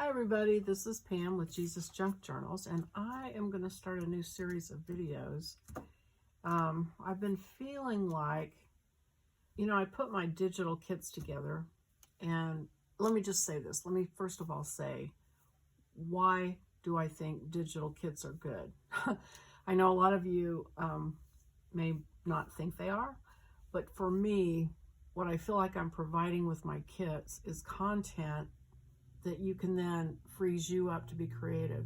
Hi everybody, this is Pam with Jesusjunkjournals, and I am going to start a new series of videos. I've been feeling like, I put my digital kits together, and let me just say this. Let me first of all say, why do I think digital kits are good? I know a lot of you may not think they are, but for me, what I feel like I'm providing with my kits is content that you can then frees you up to be creative.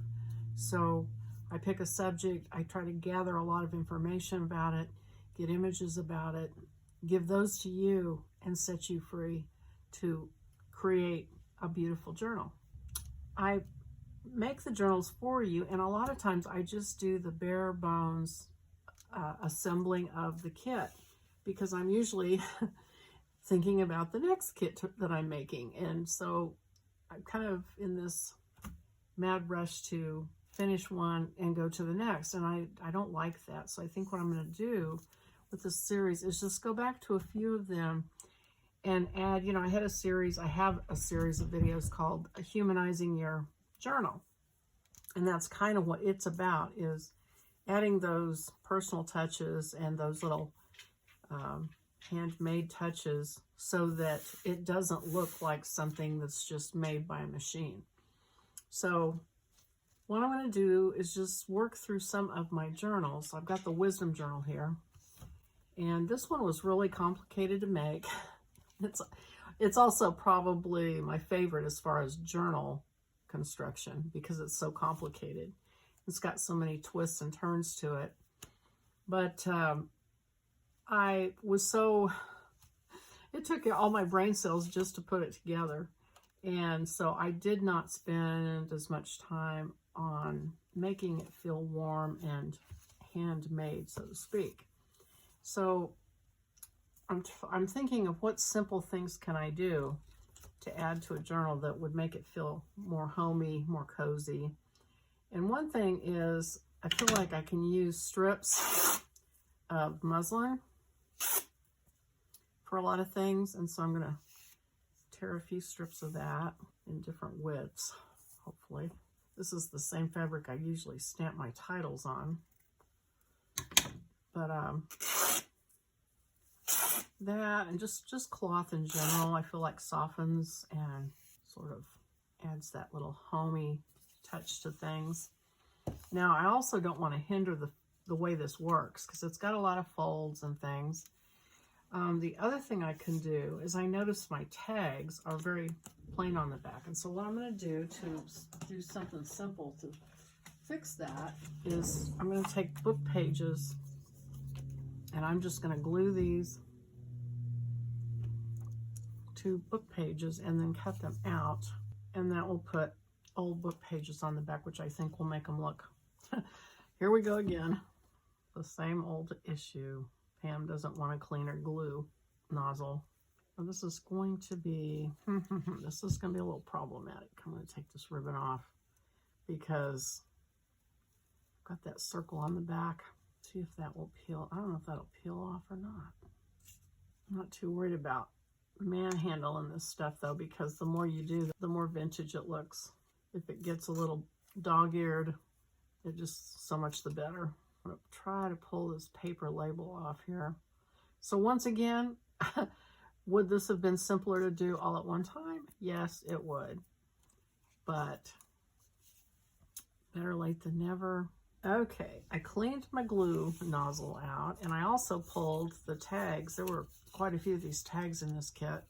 So I pick a subject, I try to gather a lot of information about it, get images about it, give those to you, and set you free to create a beautiful journal. I make the journals for you, and a lot of times I just do the bare bones assembling of the kit, because I'm usually thinking about the next kit that I'm making. And so I'm kind of in this mad rush to finish one and go to the next, and I don't like that. So I think what I'm going to do with this series is just go back to a few of them and add, I have a series of videos called Humanizing Your Journal. And that's kind of what it's about, is adding those personal touches and those little handmade touches so that it doesn't look like something that's just made by a machine. So what I'm going to do is just work through some of my journals. I've got the wisdom journal here, and this one was really complicated to make. It's also probably my favorite as far as journal construction, because it's so complicated. It's got so many twists and turns to it. But it took all my brain cells just to put it together. And so I did not spend as much time on making it feel warm and handmade, so to speak. So I'm thinking of what simple things can I do to add to a journal that would make it feel more homey, more cozy. And one thing is, I feel like I can use strips of muslin for a lot of things, and so I'm going to tear a few strips of that in different widths, hopefully. This is the same fabric I usually stamp my titles on, but that and just cloth in general, I feel like softens and sort of adds that little homey touch to things. Now, I also don't want to hinder the way this works, because it's got a lot of folds and things. The other thing I can do is, I notice my tags are very plain on the back. And so what I'm going to do to do something simple to fix that is, I'm going to take book pages, and I'm just going to glue these to book pages and then cut them out. And that will put old book pages on the back, which I think will make them look, here we go again, the same old issue. Pam doesn't want a cleaner glue nozzle. Well, this is going to be, this is going to be a little problematic. I'm going to take this ribbon off, because I've got that circle on the back. See if that will peel. I don't know if that'll peel off or not. I'm not too worried about manhandling this stuff though, because the more you do, the more vintage it looks. If it gets a little dog-eared, it just so much the better. I'm going to try to pull this paper label off here. So once again, would this have been simpler to do all at one time? Yes, it would. But better late than never. Okay, I cleaned my glue nozzle out, and I also pulled the tags. There were quite a few of these tags in this kit.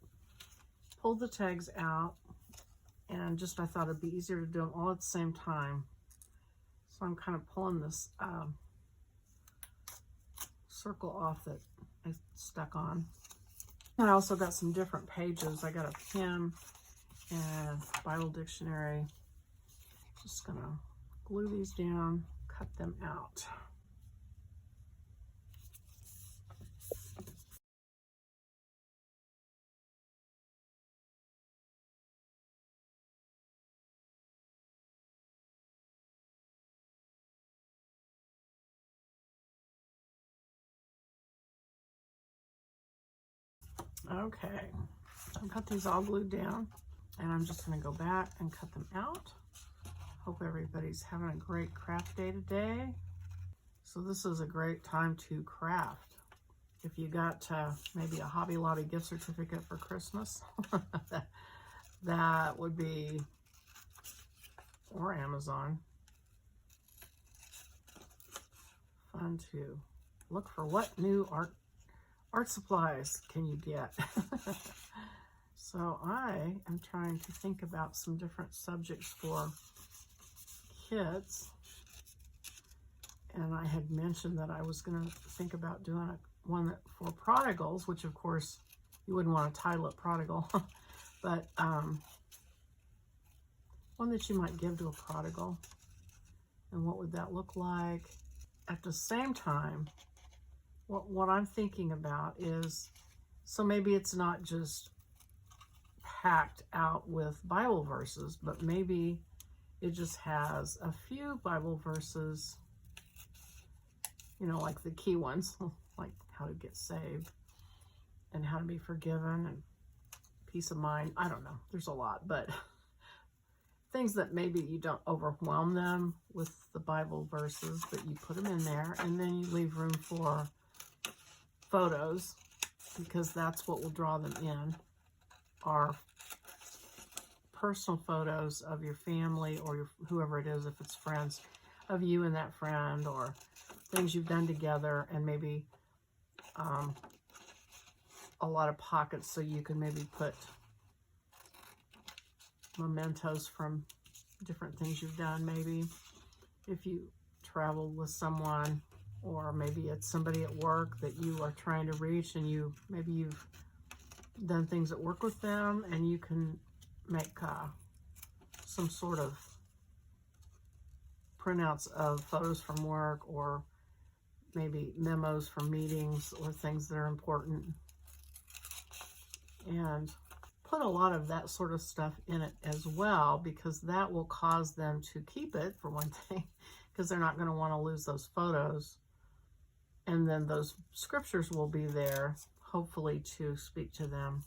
Pulled the tags out, and I thought it'd be easier to do them all at the same time. So I'm kind of pulling this circle off that I stuck on. And I also got some different pages. I got a pen and Bible dictionary. Just gonna glue these down, cut them out. Okay, I've got these all glued down. And I'm just going to go back and cut them out. Hope everybody's having a great craft day today. So this is a great time to craft. If you got maybe a Hobby Lobby gift certificate for Christmas, that would be, or Amazon, fun to look for what new art supplies can you get. So I am trying to think about some different subjects for kids. And I had mentioned that I was going to think about doing one for prodigals, which of course you wouldn't want to title it Prodigal, but one that you might give to a prodigal. And what would that look like? At the same time, what I'm thinking about is, so maybe it's not just packed out with Bible verses, but maybe it just has a few Bible verses, you know, like the key ones, like how to get saved and how to be forgiven and peace of mind. I don't know, there's a lot, but things that maybe you don't overwhelm them with the Bible verses, but you put them in there, and then you leave room for photos, because that's what will draw them in, are personal photos of your family or whoever it is, if it's friends, of you and that friend, or things you've done together, and maybe a lot of pockets so you can maybe put mementos from different things you've done. Maybe if you traveled with someone, or maybe it's somebody at work that you are trying to reach, and maybe you've done things at work with them, and you can make some sort of printouts of photos from work, or maybe memos from meetings or things that are important, and put a lot of that sort of stuff in it as well, because that will cause them to keep it, for one thing, because they're not going to want to lose those photos. And then those scriptures will be there, hopefully, to speak to them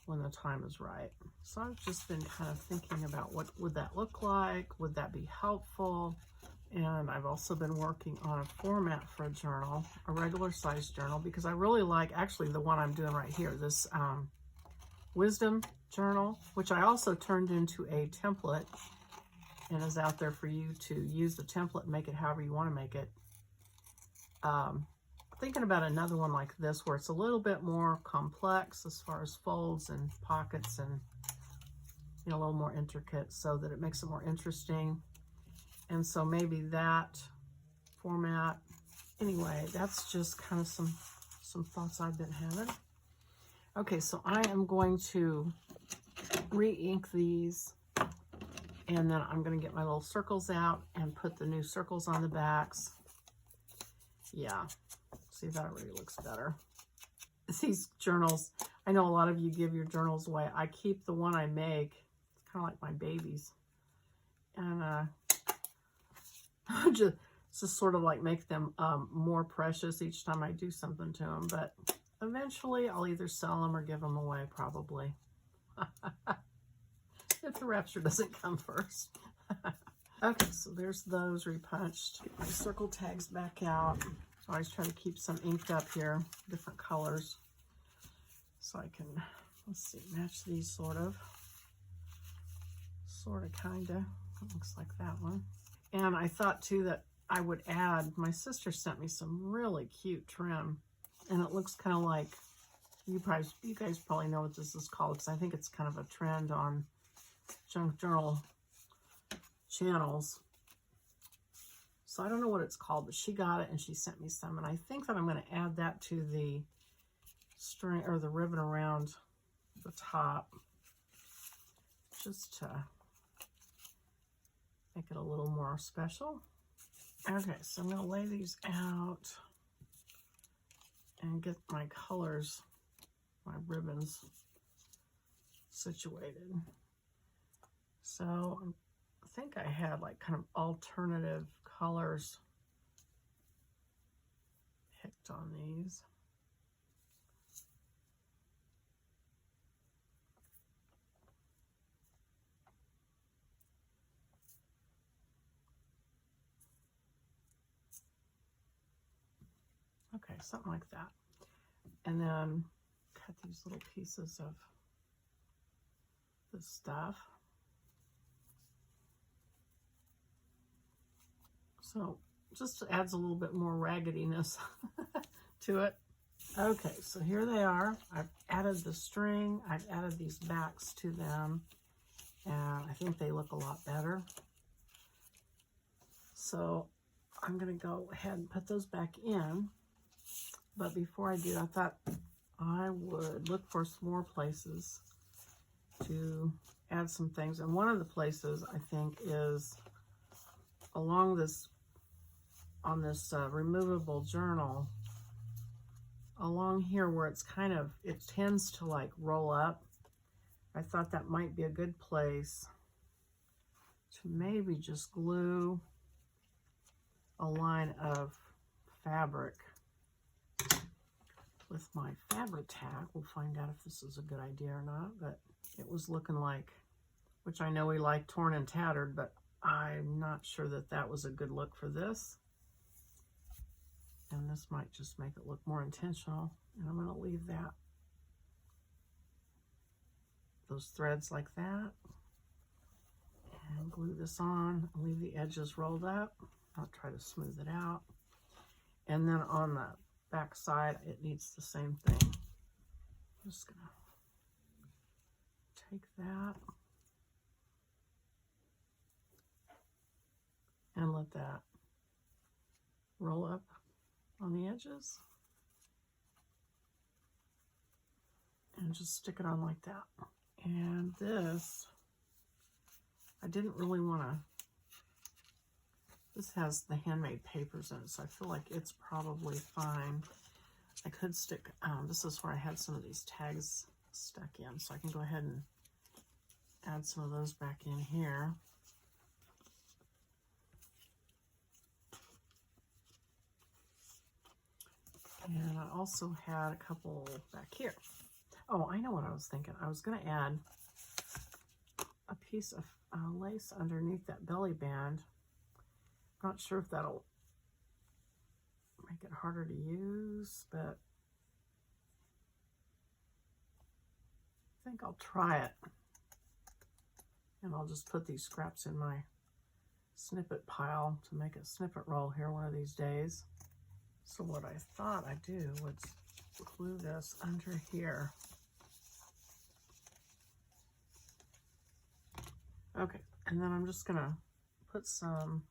when the time is right. So I've just been kind of thinking about what would that look like? Would that be helpful? And I've also been working on a format for a journal, a regular size journal, because I really like, actually, the one I'm doing right here, this wisdom journal, which I also turned into a template and is out there for you to use the template and make it however you want to make it. Thinking about another one like this, where it's a little bit more complex as far as folds and pockets, and a little more intricate, so that it makes it more interesting. And so maybe that format. Anyway, that's just kind of some thoughts I've been having. Okay, so I am going to re-ink these, and then I'm going to get my little circles out and put the new circles on the backs. Yeah, see, that already looks better. These journals, I know a lot of you give your journals away. I keep the one I make. It's kind of like my babies. And just sort of like make them more precious each time I do something to them. But eventually I'll either sell them or give them away, probably. If the rapture doesn't come first. Okay, so there's those repunched. Get my circle tags back out. I always try to keep some inked up here, different colors, so I can, let's see, match these sort of, kind of. It looks like that one. And I thought too that I would add, my sister sent me some really cute trim, and it looks kind of like, you guys probably know what this is called, because I think it's kind of a trend on junk journal channels. So I don't know what it's called, but she got it and she sent me some, and I think that I'm going to add that to the string, or the ribbon around the top, just to make it a little more special. Okay, so I'm going to lay these out and get my colors, my ribbons situated. So I think I had like kind of alternative colors picked on these. Okay, something like that. And then cut these little pieces of this stuff. So just adds a little bit more raggediness to it. Okay, so here they are. I've added the string. I've added these backs to them. And I think they look a lot better. So I'm going to go ahead and put those back in. But before I do, I thought I would look for some more places to add some things. And one of the places I think is along this, on this removable journal, along here where it's kind of, it tends to like roll up. I thought that might be a good place to maybe just glue a line of fabric with my fabric tack. We'll find out if this is a good idea or not, but it was looking like, which I know we like torn and tattered, but I'm not sure that that was a good look for this. And this might just make it look more intentional. And I'm going to leave that, those threads like that. And glue this on, leave the edges rolled up. I'll try to smooth it out. And then on the back side, it needs the same thing. I'm just going to take that and let that roll up on the edges. And just stick it on like that. And this, I didn't really want to, this has the handmade papers in it, so I feel like it's probably fine. I could stick, this is where I had some of these tags stuck in, so I can go ahead and add some of those back in here. And I also had a couple back here. Oh, I know what I was thinking. I was going to add a piece of lace underneath that belly band. Not sure if that'll make it harder to use, but I think I'll try it. And I'll just put these scraps in my snippet pile to make a snippet roll here one of these days. So what I thought I'd do was glue this under here. Okay, and then I'm just gonna put some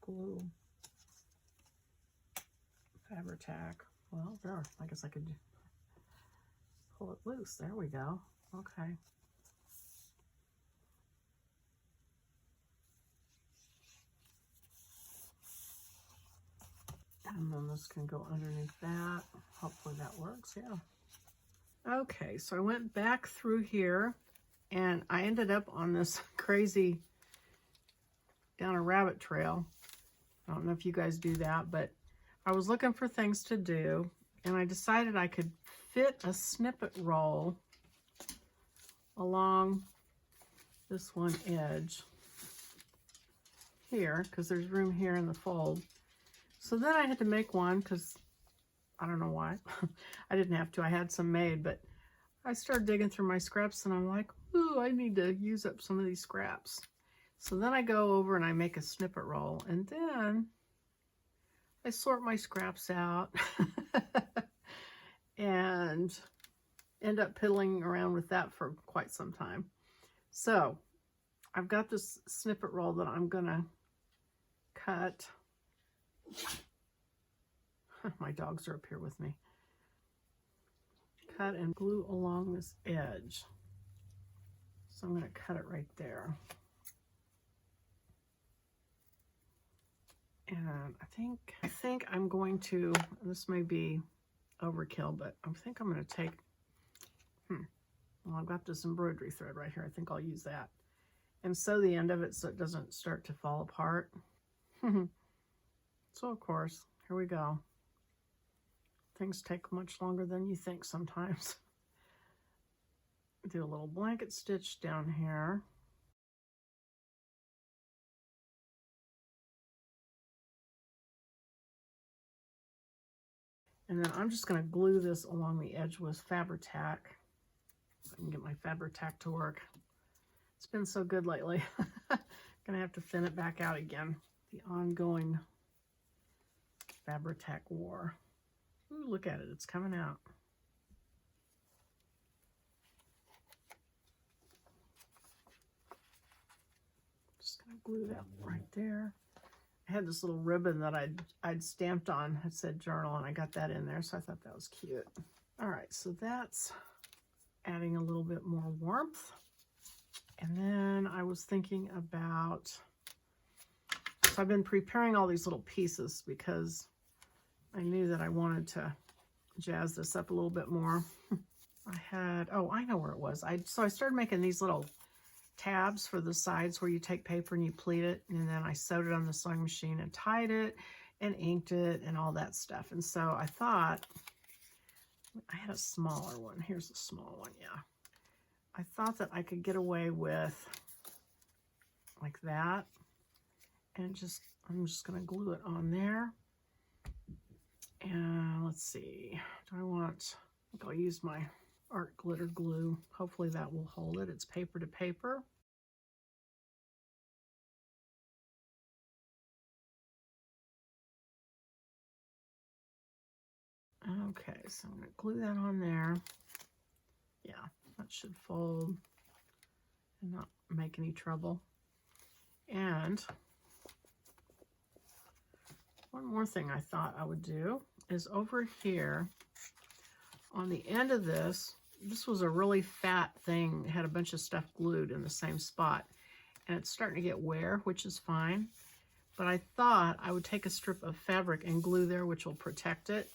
glue, fabric tack. Well, there, I guess I could pull it loose. There we go. Okay. And then this can go underneath that. Hopefully that works, yeah. Okay, so I went back through here and I ended up on this crazy, down a rabbit trail. I don't know if you guys do that, but I was looking for things to do and I decided I could fit a snippet roll along this one edge here, because there's room here in the fold. So then I had to make one because I don't know why. I didn't have to. I had some made, but I started digging through my scraps and I'm like, ooh, I need to use up some of these scraps. So then I go over and I make a snippet roll and then I sort my scraps out and end up piddling around with that for quite some time. So I've got this snippet roll that I'm gonna cut. My dogs are up here with me. Cut and glue along this edge. So I'm going to cut it right there. And I think I'm going to, this may be overkill, but I think I'm going to take, well, I've got this embroidery thread right here. I think I'll use that. And sew the end of it so it doesn't start to fall apart. So of course, here we go. Things take much longer than you think sometimes. Do a little blanket stitch down here. And then I'm just going to glue this along the edge with Fabri-Tac. If I can get my Fabri-Tac to work. It's been so good lately. Gonna have to thin it back out again. The ongoing Fabri-Tac war. Ooh, look at it, it's coming out. Just gonna glue that right there. I had this little ribbon that I'd stamped on. It said journal, and I got that in there, so I thought that was cute. All right, so that's adding a little bit more warmth. And then I was thinking about, so I've been preparing all these little pieces because I knew that I wanted to jazz this up a little bit more. Oh, I know where it was. So I started making these little tabs for the sides where you take paper and you pleat it, and then I sewed it on the sewing machine and tied it and inked it and all that stuff. And so I thought, I had a smaller one. Here's a small one, yeah. I thought that I could get away with like that, and I'm just going to glue it on there. And let's see, I think I'll use my art glitter glue. Hopefully that will hold it. It's paper to paper. Okay, so I'm going to glue that on there. Yeah, that should fold and not make any trouble. And one more thing I thought I would do is over here on the end of this was a really fat thing. It had a bunch of stuff glued in the same spot, and it's starting to get wear, which is fine. But I thought I would take a strip of fabric and glue there, which will protect it.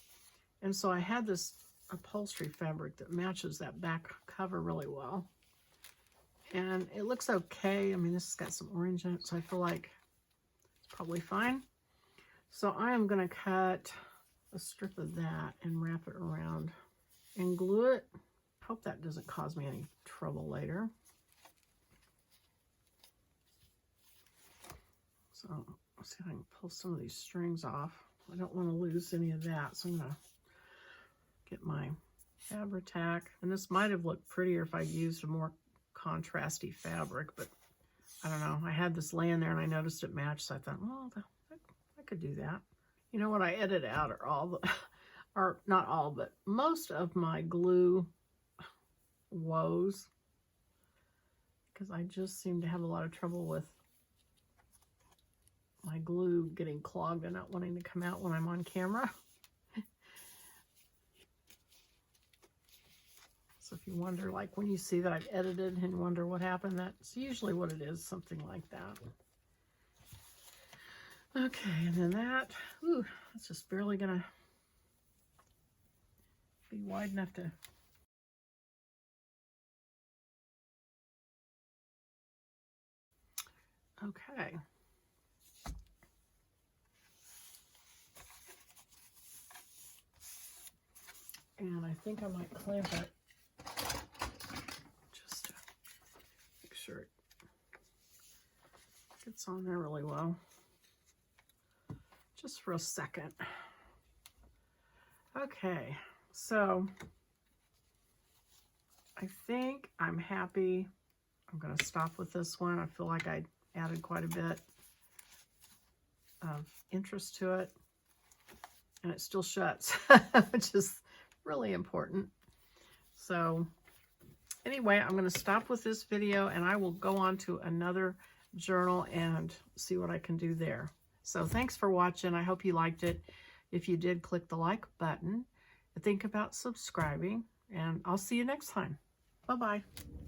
And so I had this upholstery fabric that matches that back cover really well. And it looks okay. I mean, this has got some orange in it, so I feel like it's probably fine. So I am going to cut a strip of that and wrap it around and glue it. Hope that doesn't cause me any trouble later. So let's see if I can pull some of these strings off. I don't want to lose any of that, so I'm going to get my Fabri-Tac. And this might have looked prettier if I used a more contrasty fabric, but I don't know. I had this laying there and I noticed it matched, so I thought, well, I could do that. You know what I edit out are all the, or not all, but most of my glue woes, because I just seem to have a lot of trouble with my glue getting clogged and not wanting to come out when I'm on camera. So if you wonder, like when you see that I've edited and wonder what happened, that's usually what it is, something like that. Okay, and then that, ooh, it's just barely gonna be wide enough to, okay. And I think I might clamp it just to make sure it gets on there really well. Just for a second. Okay, so I think I'm happy. I'm going to stop with this one. I feel like I added quite a bit of interest to it, and it still shuts, which is really important. So anyway, I'm going to stop with this video, and I will go on to another journal and see what I can do there. So thanks for watching. I hope you liked it. If you did, click the like button. Think about subscribing, and I'll see you next time. Bye-bye.